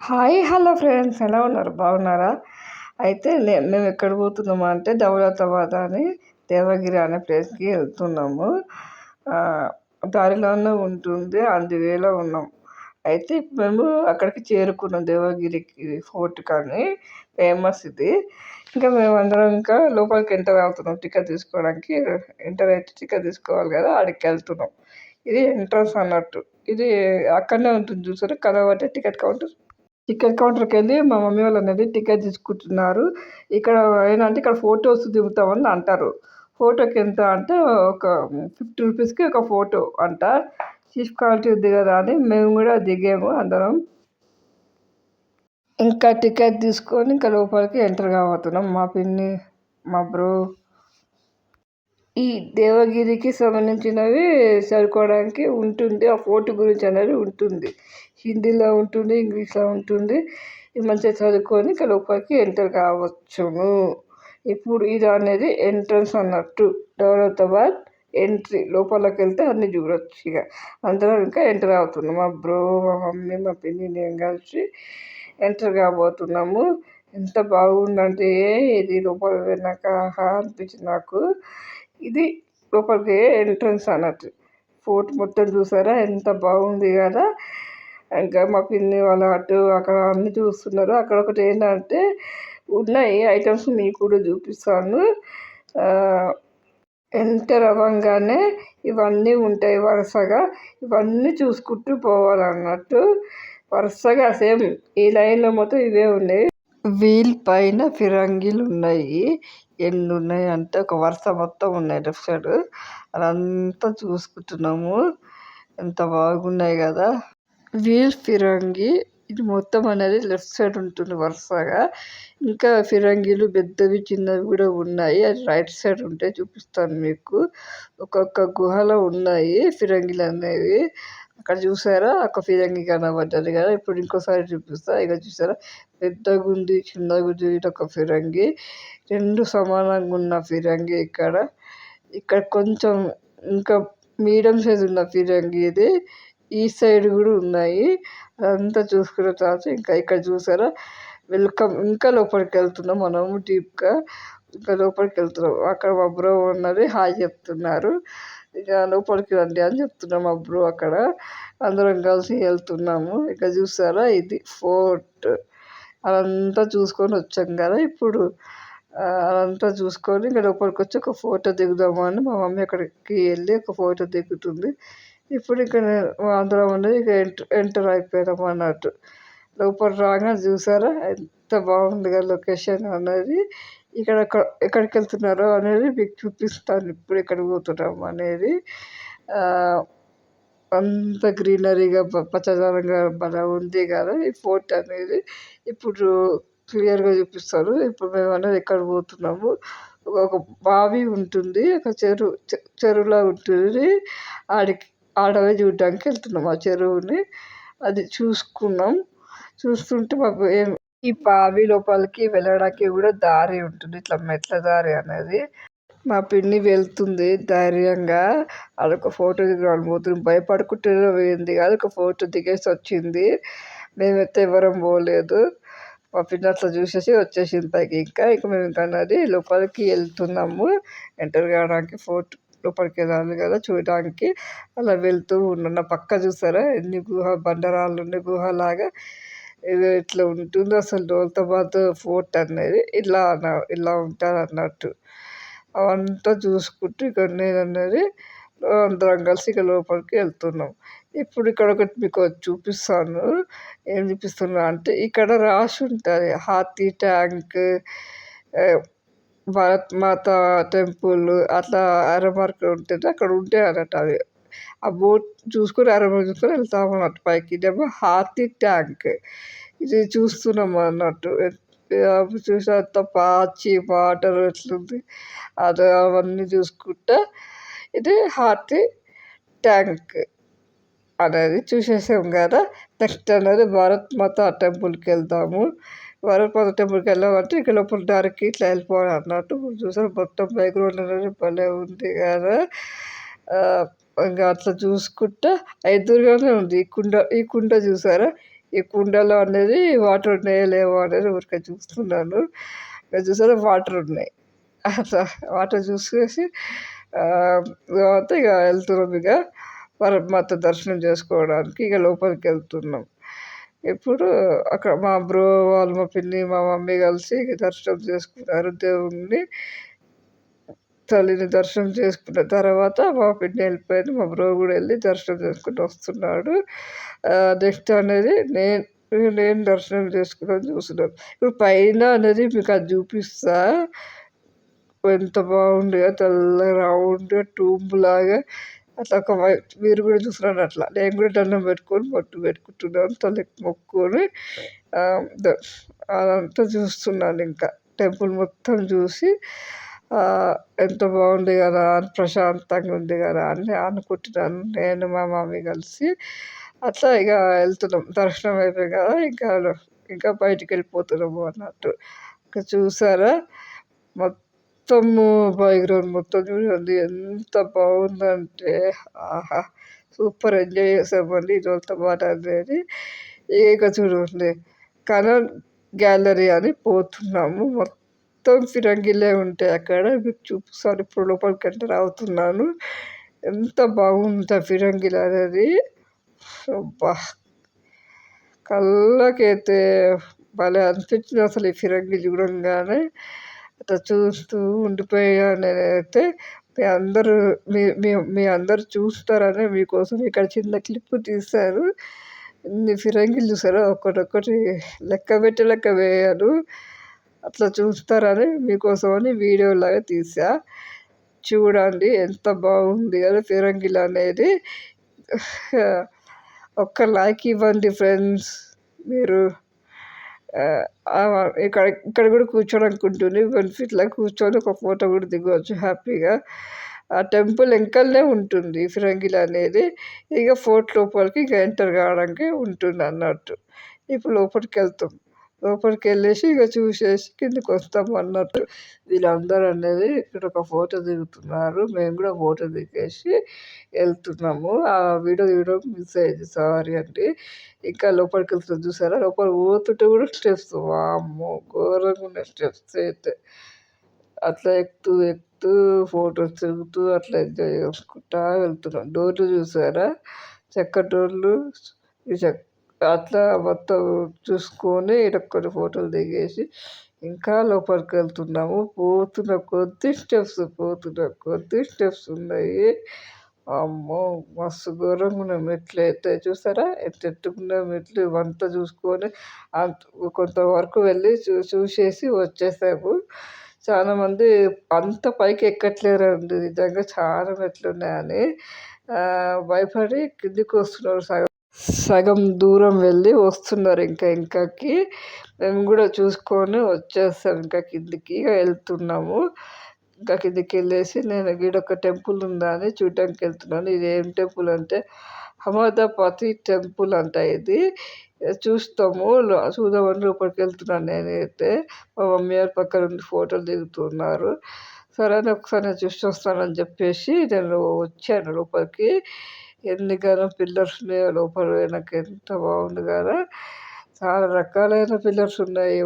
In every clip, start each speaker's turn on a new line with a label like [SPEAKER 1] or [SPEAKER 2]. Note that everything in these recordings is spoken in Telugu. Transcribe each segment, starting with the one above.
[SPEAKER 1] హాయ్ హలో ఫ్రెండ్స్, ఎలా ఉన్నారు? బాగున్నారా? అయితే మేము ఎక్కడ పోతున్నాము అంటే దౌలతాబాద్ అని దేవగిరి అనే ప్లేస్కి వెళ్తున్నాము. దారిలోనే ఉంటుంది, అందువేలో ఉన్నాం. అయితే ఇప్పుడు మేము అక్కడికి చేరుకున్నాం, దేవగిరికి ఫోర్ట్ కానీ ఫేమస్ ఇది. ఇంకా మేమందరం ఇంకా లోపలికి ఎంటర్ అవుతున్నాం టికెట్ తీసుకోవడానికి. ఎంటర్ అయితే టికెట్ తీసుకోవాలి కదా, ఆడికి వెళ్తున్నాం. ఇది ఎంట్రన్స్ అన్నట్టు. ఇది అక్కడనే ఉంటుంది చూసారు కనబట్టే టికెట్ కౌంటర్కి వెళ్ళి మా మమ్మీ వాళ్ళు అనేది టికెట్ తీసుకుంటున్నారు. ఇక్కడ ఏంటంటే ఇక్కడ ఫొటోస్ దిగుతామని అంటారు. ఫోటోకి ఎంత అంటే ఒక 50 రూపీస్కి ఒక ఫోటో అంట. చీప్ క్వాలిటీ ఉంది కదా అని మేము కూడా దిగాము అందరం. ఇంకా టికెట్ తీసుకొని ఇంకా లోపలికి ఎంటర్ కాబోతున్నాం. మా పిన్ని, మా బ్రో. ఈ దేవగిరికి సంబంధించినవి చదువుకోవడానికి ఉంటుంది. ఆ ఫోర్ట్ గురించి అనేది ఉంటుంది, హిందీలో ఉంటుంది, ఇంగ్లీష్లో ఉంటుంది. ఇది మంచిగా చదువుకొని ఇక లోపలికి ఎంటర్ కావచ్చును. ఇప్పుడు ఇది అనేది ఎంట్రన్స్ అన్నట్టు. దౌలతాబాద్ ఎంట్రీ. లోపలికి వెళ్తే అన్ని చూడొచ్చు. ఇక అందరం ఇంకా ఎంటర్ అవుతున్నాం. మా బ్రో, మా మమ్మీ, మా పిన్ని, నేను కలిసి ఎంటర్ కాబోతున్నాము. ఎంత బాగుందంటే ఇది లోపల వెళ్ళాక అనిపించింది నాకు. ఇది లోపలికి ఎంట్రన్స్ అన్నట్టు. ఫోర్ట్ మొత్తం చూసారా ఎంత బాగుంది కదా. ఇంకా మా పిన్ని వాళ్ళ అటు అక్కడ అన్ని చూస్తున్నారు. అక్కడ ఒకటి ఏంటంటే ఉన్నాయి ఐటమ్స్, మీకు కూడా చూపిస్తాను. ఎంటర్ అవ్వగానే ఇవన్నీ ఉంటాయి వరుసగా. ఇవన్నీ చూసుకుంటూ పోవాలన్నట్టు. వరుసగా సేమ్ ఈ లైన్లో మొత్తం ఇవే ఉన్నాయి. వీల్ పైన ఫిరంగిలు ఉన్నాయి. ఎన్ని ఉన్నాయి అంటే ఒక వరుస మొత్తం ఉన్నాయి లెఫ్ట్ సైడ్. అదంతా చూసుకుంటున్నాము. ఎంత బాగున్నాయి కదా. వీల్ ఫిరంగి ఇది మొత్తం అనేది లెఫ్ట్ సైడ్ ఉంటుంది వరుసగా. ఇంకా ఫిరంగిలు పెద్దవి చిన్నవి కూడా ఉన్నాయి. అది రైట్ సైడ్ ఉంటాయి, చూపిస్తాను మీకు. ఒక్కొక్క గుహలో ఉన్నాయి ఫిరంగిలు అనేవి. అక్కడ చూసారా ఒక ఫిరంగి కనబడ్డది కదా. ఇప్పుడు ఇంకోసారి చూపిస్తా. ఇక చూసారా పెద్దగా ఉంది, చిన్నగా ఉంది. ఇది ఒక ఫిరంగి. రెండు సమానంగా ఉన్న ఫిరంగి ఇక్కడ. ఇక్కడ కొంచెం ఇంకా మీడియం సైజ్ ఉన్న ఫిరంగి ఇది. ఈ సైడ్ కూడా ఉన్నాయి. అదంతా చూసుకున్న తర్వాత ఇంకా ఇక్కడ చూసారా వెల్కమ్. ఇంకా లోపలికి వెళ్తున్నాం మనము డీప్గా. ఇంకా లోపలికి వెళ్తున్నాం. అక్కడ మా బ్రో ఉన్నది, హాయ్ చెప్తున్నారు. ఇక లోపలికి రండి అని చెప్తున్నాం మా బ్రో అక్కడ. అందరం కలిసి వెళ్తున్నాము. ఇక చూసారా ఇది ఫోర్ట్. అదంతా చూసుకొని వచ్చాం కదా. ఇప్పుడు అదంతా చూసుకొని ఇంకా లోపలికి వచ్చి ఒక ఫోటో దిగుదాము అని మా మమ్మీ అక్కడికి వెళ్ళి ఒక ఫోటో దిగుతుంది. ఇప్పుడు ఇక్కడ అందరం అనేది ఇక ఎంటర్ అయిపోయినాం అన్నట్టు. లోపల రాగా చూసారా ఎంత బాగుంది కదా లొకేషన్ అనేది. ఇక్కడ ఎక్కడికి వెళ్తున్నారో అనేది మీకు చూపిస్తాను. ఇప్పుడు ఎక్కడికి పోతున్నాము అనేది. అంత గ్రీనరీగా పచ్చదనంగా బాగా ఉంది కదా ఈ ఫోర్ట్ అనేది. ఇప్పుడు క్లియర్గా చూపిస్తారు. ఇప్పుడు మేము అనేది ఎక్కడ పోతున్నాము. ఒక బావి ఉంటుంది, ఒక చెరువులా ఉంటుంది. ఆడవి చూడడానికి వెళ్తున్నాం ఆ చెరువుని. అది చూసుకున్నాం. చూస్తుంటే మాకు ఈ బావి లోపలికి వెళ్ళడానికి కూడా దారి ఉంటుంది, ఇట్లా మెట్ల దారి అనేది. మా పిన్ని వెళ్తుంది ధైర్యంగా. అదొక ఫోటో దిగడానికి పోతుంది. భయపడుకుంటే పోయింది కాదు, ఒక ఫోటో దిగేసి వచ్చింది. మేమైతే ఎవరం పోలేదు. మా పిన్ని అట్లా చూసేసి వచ్చేసింది పైకి. ఇంకా మేము ఇంకా అన్నది లోపలికి వెళ్తున్నాము. ఎంటర్ కావడానికి ఫోర్ట్ లోపలికి వెళ్ళాలి కదా చూడడానికి. అలా వెళ్తూ ఉన్నాం. పక్క చూసారా ఎన్ని బండరాళ్ళు ఉన్నాయి గుహలాగా. ఇది ఇట్లా ఉంటుంది అసలు దౌలతాబాద్ ఫోర్ట్ అనేది. ఇలా ఉంటుంది అన్నట్టు. అవంతా చూసుకుంటూ ఇక్కడ నేను అనేది అందరం కలిసి ఇక లోపలికి వెళ్తున్నాం. ఇప్పుడు ఇక్కడ ఒకటి మీకు చూపిస్తాను. ఏం చూపిస్తున్నా అంటే ఇక్కడ రాసి ఉంటుంది హాతీ ట్యాంక్, భారత్ మాత టెంపుల్, అట్లా అర మార్క్ ఉంటుంది. అక్కడ ఉంటాయి అన్నట్టు అవి. ఆ బోట్ చూసుకొని అరవై చూసుకొని వెళ్తాం అన్నట్టు పైకి. ఇదేమో హాతీ ట్యాంక్. ఇది చూస్తున్నాం అన్నట్టు. చూసా పాచి వాటర్ ఎట్లుంది అది అవన్నీ చూసుకుంటా ఇది హాతీ ట్యాంక్ అనేది చూసేసాం కదా. నెక్స్ట్ అనేది భారత్ మాత టెంపుల్కి వెళ్తాము. భారత్ మాత టెంపుల్కి వెళ్ళామంటే ఇక లోపల దారికి ఇట్లా వెళ్ళిపోవాలి అన్నట్టు. చూసారు మొత్తం బ్యాక్గ్రౌండ్ అనేది భలే ఉంది కదా. ఇంకా అట్లా చూసుకుంటా ఎదురుగానే ఉంది ఈ కుండ చూసారా. ఈ కుండలో అనేది వాటర్ ఉన్నాయో లేవో అనేది ఊరికే చూస్తున్నాను. ఇక్కడ చూసారా వాటర్ ఉన్నాయి. అట్లా వాటర్ చూసేసి తర్వాత ఇక వెళ్తున్నాం ఇక పరమాత్మ దర్శనం చేసుకోవడానికి ఇక లోపలికి వెళ్తున్నాం. ఇప్పుడు అక్కడ మా బ్రో వాళ్ళు, మా పిన్ని, మా మమ్మీ కలిసి దర్శనం చేసుకున్నారు దేవుణ్ణి. తల్లిని దర్శనం చేసుకున్న తర్వాత మా పిన్ని వెళ్ళిపోయింది. మా బ్రో కూడా వెళ్ళి దర్శనం చేసుకుని వస్తున్నాడు. నెక్స్ట్ అనేది నేను దర్శనం చేసుకున్నాను చూస్తున్నాను. ఇప్పుడు పైన అనేది మీకు అది చూపిస్తా. ఎంత బాగుంది తెల్ల రౌండ్గా ట్యూబ్ లాగా అట్లా ఒక మీరు కూడా చూస్తున్నాను. అట్లా నేను కూడా దండం పెట్టుకొని బొట్టు పెట్టుకుంటున్నాను, తల్లికి మొక్కుకొని అదంతా చూస్తున్నాను. ఇంకా టెంపుల్ మొత్తం చూసి ఎంత బాగుంది కదా, ప్రశాంతంగా ఉంది కదా అని అనుకుంటున్నాను నేను మా మమ్మీ కలిసి. అట్లా ఇక వెళ్తున్నాం. దర్శనం అయిపోయి కదా ఇంకా బయటికి వెళ్ళిపోతున్నాము అన్నట్టు. ఇంకా చూసారా మొత్తము బ్యాక్గ్రౌండ్ మొత్తం చూడండి ఎంత బాగుందంటే ఆహా, సూపర్ ఎంజాయ్ చేసామండి ఇదంతా మాట అనేది. ఇక చూడండి కనల్ గ్యాలరీ అని పోతున్నాము. మొత్తం ఫిరంగిలే ఉంటాయి అక్కడ. మీకు చూపిస్తాను ఇప్పుడు లోపలికి ఎంటర్ అవుతున్నాను. ఎంత బాగుంది ఫిరంగిలు అనేది. అబ్బా, కళ్ళకైతే భలే అనిపించింది అసలు ఈ ఫిరంగి చూడంగానే. అట్లా చూస్తూ ఉండిపోయా నేనైతే. మీ అందరు చూస్తారని మీకోసం ఇక్కడ చిన్న క్లిప్ తీశాను. ఇన్ని ఫిరంగిలు చూసారా, ఒక్కటొక్కటి లెక్క వేయాను. అట్లా చూస్తారని మీకోసం అని వీడియోలాగా తీసా. చూడండి ఎంత బాగుంది కదా ఫిరంగిలు అనేది. ఒక్క లైక్ ఇవ్వండి ఫ్రెండ్స్. మీరు ఇక్కడ కూడా కూర్చోడానికి బెనిఫిట్లా కూర్చొని ఒక ఫోటో కూడా దిగవచ్చు హ్యాపీగా. ఆ టెంపుల్ వెంకల్నే ఉంటుంది ఫిరంగిలు అనేది. ఇక ఫోర్ట్ లోపలికి ఇక ఎంటర్ కావడానికి ఉంటుంది అన్నట్టు. ఇప్పుడు లోపలికి వెళ్ళేసి ఇక చూసేసి కిందకి వస్తాము అన్నట్టు. వీళ్ళందరూ అనేది ఇక్కడ ఒక ఫోటో దిగుతున్నారు. మేము కూడా ఫోటో దిగేసి వెళ్తున్నాము. ఆ వీడియో తీయడం మిస్ అయింది, సారీ అండి. ఇంకా లోపలికి వెళ్తున్నాం చూసారా, లోపల పోతుంటే కూడా స్టెప్స్ వామ్మో ఘోరంగా ఉన్నాయి స్టెప్స్ అయితే. అట్లా ఎక్కుతూ ఫొటోస్ తిరుగుతూ అట్లా ఎంజాయ్ చేసుకుంటా వెళ్తున్నాం. డోర్లు చూసారా, చెక్క డోర్లు. అట్లా మొత్తం చూసుకొని ఇక్కడ కొన్ని ఫోటోలు దిగేసి ఇంకా లోపలికి వెళ్తున్నాము. పోతున్న కొద్ది స్టెప్స్ ఉన్నాయి. అమ్మో మస్తు ఘోరంగా ఉన్నాయి మెట్లు అయితే. చూసారా ఎంత ఎత్తుకున్న మెట్లు. ఇవంతా చూసుకొని కొంతవరకు వెళ్ళి చూసేసి వచ్చేసాము. చాలామంది అంత పైకి ఎక్కట్లేరండి, నిజంగా చాలా మెట్లు ఉన్నాయని భయపడి కిందికి వస్తున్నారు. సగం దూరం వెళ్ళి వస్తున్నారు ఇంకాకి. మేము కూడా చూసుకొని వచ్చేస్తాం. ఇంకా కిందికి వెళ్తున్నాము. ఇంకా కిందికి వెళ్ళేసి నేను ఒక టెంపుల్ ఉందా అని చూడటానికి వెళ్తున్నాను. ఇది ఏం టెంపుల్ అంటే అహ్మదాపతి టెంపుల్ అంట. ఇది చూద్దామని లోపలికి వెళ్తున్నాను నేనైతే. మా మమ్మీ గారు పక్కన నుండి ఫోటోలు దిగుతున్నారు. సరే అని ఒకసారి నేను చూసి వస్తానని చెప్పేసి నేను వచ్చాను లోపలికి. ఎన్నిగానో పిల్లర్స్ ఉన్నాయో లోపల నాకు ఎంత బాగుంది కదా. చాలా రకాలైన పిల్లర్స్ ఉన్నాయి.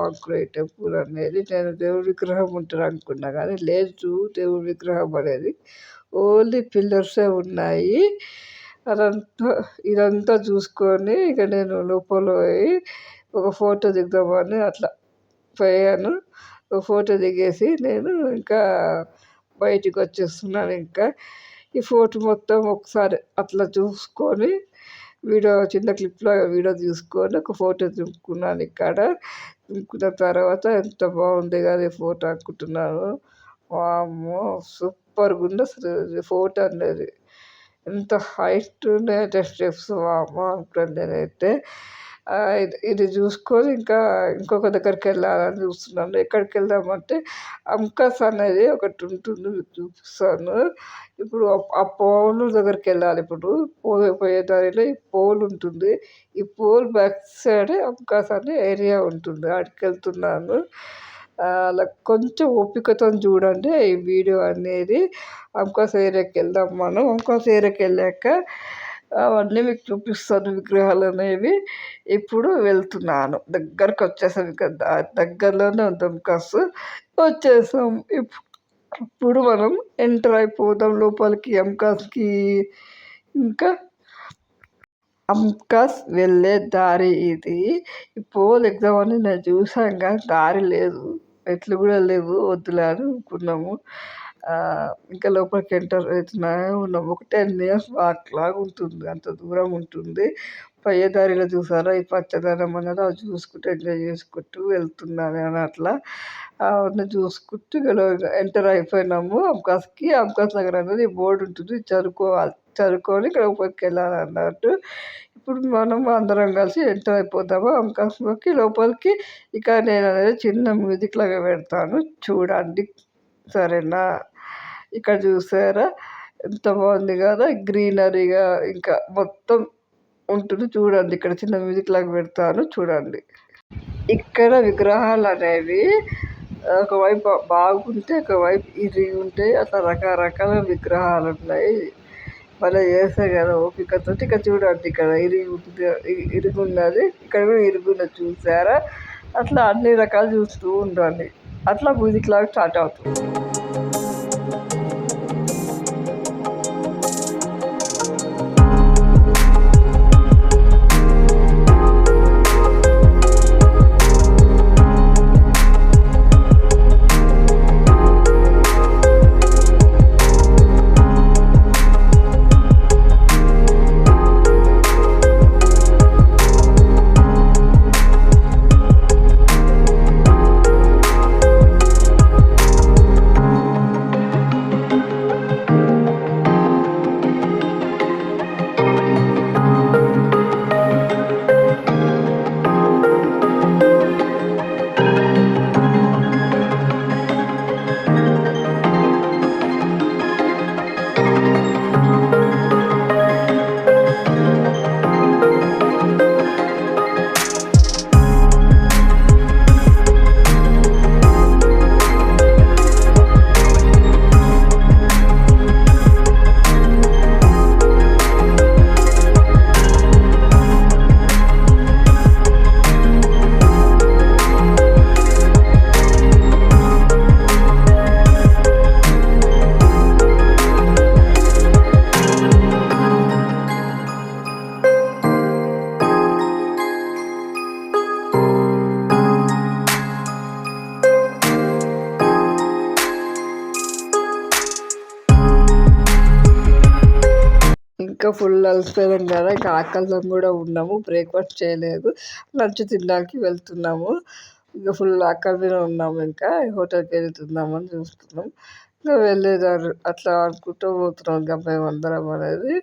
[SPEAKER 1] అనుకునే టెంపుల్ అనేది నేను దేవుడి విగ్రహం ఉంటుంది అనుకున్నా, కానీ లేదు దేవుడి విగ్రహం అనేది. ఓన్లీ పిల్లర్సే ఉన్నాయి. ఇదంతా చూసుకొని ఇక నేను లోపల పోయి ఒక ఫోటో దిగుదామని అట్లా పోయాను. ఒక ఫోటో దిగేసి నేను ఇంకా బయటికి వచ్చేస్తున్నాను. ఇంకా ఈ ఫోటో మొత్తం ఒకసారి అట్లా చూసుకొని చిన్న క్లిప్లో వీడియో తీసుకొని ఒక ఫోటో దింపుకున్నాను. ఇక్కడ దింపుకున్న తర్వాత ఎంత బాగుంది కదా ఈ ఫోటో అనుకుంటున్నాను. వామ్మో సూపర్గా ఉంది అసలు ఫోటో అనేది. ఎంత హైట్ ఉన్నాయంటే స్టెప్స్ వామ్మో అనుకున్నాను నేనైతే. ఇది చూసుకొని ఇంకొక దగ్గరికి వెళ్ళాలని చూస్తున్నాను. ఎక్కడికి వెళ్దామంటే అంకాస్ అనేది ఒకటి ఉంటుంది, చూపిస్తాను. ఇప్పుడు ఆ పోల్ దగ్గరికి వెళ్ళాలి. ఇప్పుడు పోయే దారిలో ఈ పోల్ ఉంటుంది. ఈ పోల్ బ్యాక్ సైడ్ అంకాస్ అనే ఏరియా ఉంటుంది. అక్కడికి వెళ్తున్నాను. అలా కొంచెం ఓపికతో చూడండి ఈ వీడియో అనేది. అంకాస్ ఏరియాకి వెళ్దాం మనం. అంకాస్ ఏరియాకి వెళ్ళాక అవన్నీ మీకు చూపిస్తాను విగ్రహాలు అనేవి. ఇప్పుడు వెళ్తున్నాను, దగ్గరకు వచ్చేసాం, ఇంకా దగ్గరలోనే ఉంటాం, కాస్త వచ్చేసాం. ఇప్పుడు మనం ఎంటర్ అయిపోదాం లోపలికి, ఎంకాస్కి. ఇంకా అంకాస్ వెళ్ళే దారి ఇది. పోల్ ఎగ్జామ్ నేను చూసాను కానీ దారి లేదు, మెట్లు కూడా లేవు, వద్దులే అని అనుకున్నాము. ఇంకా లోపలికి ఎంటర్ అవుతున్నానే ఉన్నాము. ఒక 10 minutes వాక్ లాగా ఉంటుంది, అంత దూరం ఉంటుంది. పోయే దారిలో చూసారా ఈ పచ్చదనం అన్నది, అది చూసుకుంటూ ఎంజాయ్ చేసుకుంటూ వెళ్తున్నాను అని అట్లా అవన్నీ చూసుకుంటూ ఎంటర్ అయిపోయినాము అంకాస్కి. అంకాస్ నగర్ అనేది బోర్డు ఉంటుంది, చదువుకోవాలి, చదువుకొని లోపలికి వెళ్ళాలి అన్నట్టు. ఇప్పుడు మనం అందరం కలిసి ఎంటర్ అయిపోతాము అంకాస్లోకి, లోపలికి. ఇక నేను అనేది చిన్న మ్యూజిక్ లాగా పెడతాను, చూడండి, సరేనా? ఇక్కడ చూసారా ఎంత బాగుంది కదా, గ్రీనరీగా ఇంకా మొత్తం ఉంటుంది, చూడండి. ఇక్కడ చిన్న మ్యూజిక్ లాగా పెడతాను, చూడండి. ఇక్కడ విగ్రహాలు అనేవి ఒకవైపు బాగుంటే ఒకవైపు ఇరిగి ఉంటాయి, అట్లా రకరకాల విగ్రహాలు ఉన్నాయి. మళ్ళీ చేస్తే కదా ఓపికతో. ఇక్కడ చూడండి, ఇక్కడ ఇరిగి ఉన్నది, ఇక్కడ కూడా ఇరిగి ఉన్నది, చూసారా? అట్లా అన్ని రకాలు చూస్తూ ఉండండి, అట్లా మ్యూజిక్ లాగా స్టార్ట్ అవుతుంది. ఇంకా ఫుల్ అలసిపోయాం కదా, ఇంకా ఆకలితో కూడా ఉన్నాము, బ్రేక్ఫాస్ట్ చేయలేదు, లంచ్ తినడానికి వెళ్తున్నాము. ఇంకా ఫుల్ ఆకలి మీద ఉన్నాము, ఇంకా హోటల్కి వెళ్తున్నామని చూస్తున్నాం. ఇంకా వెళ్ళేదారు అట్లా అనుకుంటూ పోతున్నాం, ఇంకా మేము అందరం అనేది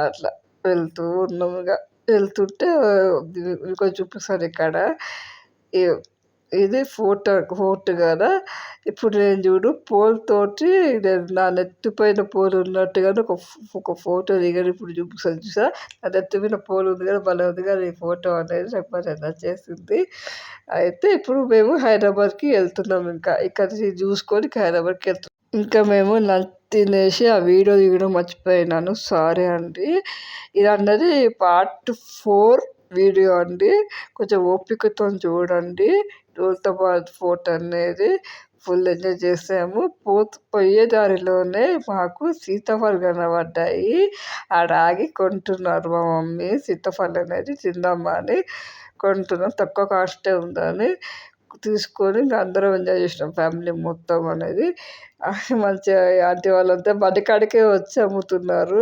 [SPEAKER 1] అట్లా వెళ్తూ ఉన్నాము. ఇంకా వెళ్తుంటే ఇంకో చూపిస్తాను ఇక్కడ, ఇది ఫోర్ట్ కదా. ఇప్పుడు నేను చూడు పోల్ తోటి నా నెత్తిపైన పోల్ ఉన్నట్టుగానే ఒక ఫోటో దిగాను, ఇప్పుడు చూపిస్తాను చూసా. నా నెత్తిపైన పోల్ ఉంది కదా, భలే ఉంది కదా ఈ ఫోటో అనేది, నాకు బాగా నచ్చేసింది. అయితే ఇప్పుడు మేము హైదరాబాద్కి వెళ్తున్నాం, ఇంకా ఇక్కడ చూసుకొని హైదరాబాద్కి వెళ్తున్నాం. ఇంకా మేము లంచ్ తినేసి ఆ వీడియో దిగడం మర్చిపోయినాను, సారీ అండి. ఇది అన్నది పార్ట్ 4 వీడియో అండి, కొంచెం ఓపికతో చూడండి. దౌలతాబాద్ ఫోర్ట్ అనేది ఫుల్ ఎంజాయ్ చేసాము. పోయే దారిలోనే మాకు సీతాఫలం కనబడ్డాయి, ఆడ ఆగి కొంటున్నారు మా మమ్మీ. సీతాఫలం అనేది తిందామా అని కొంటున్నాం, తక్కువ కాస్టే ఉందని తీసుకొని ఇంకా అందరం ఎంజాయ్ చేసినాం, ఫ్యామిలీ మొత్తం అనేది. మంచిగా ఆంటీ వాళ్ళంతా బండి కాడికే వచ్చి అమ్ముతున్నారు,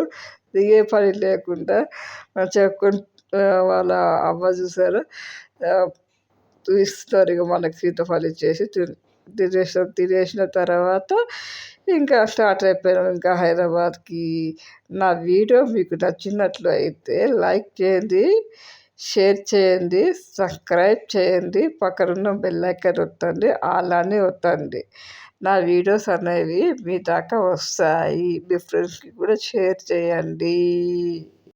[SPEAKER 1] దిగే పని లేకుండా. మంచిగా వాళ్ళ అవ్వ చూసారు ఇస్తారు ఇక మనకి సీతాఫలం ఇచ్చేసి. తినేసిన తర్వాత ఇంకా స్టార్ట్ అయిపోయాం ఇంకా హైదరాబాద్కి. నా వీడియో మీకు నచ్చినట్లు అయితే లైక్ చేయండి, షేర్ చేయండి, సబ్స్క్రైబ్ చేయండి, పక్కనున్న బెల్ ఐకాన్ ఒత్తండి, అలానే ఒత్తండి. నా వీడియోస్ అనేవి మీ దాకా వస్తాయి, మీ ఫ్రెండ్స్కి కూడా షేర్ చేయండి.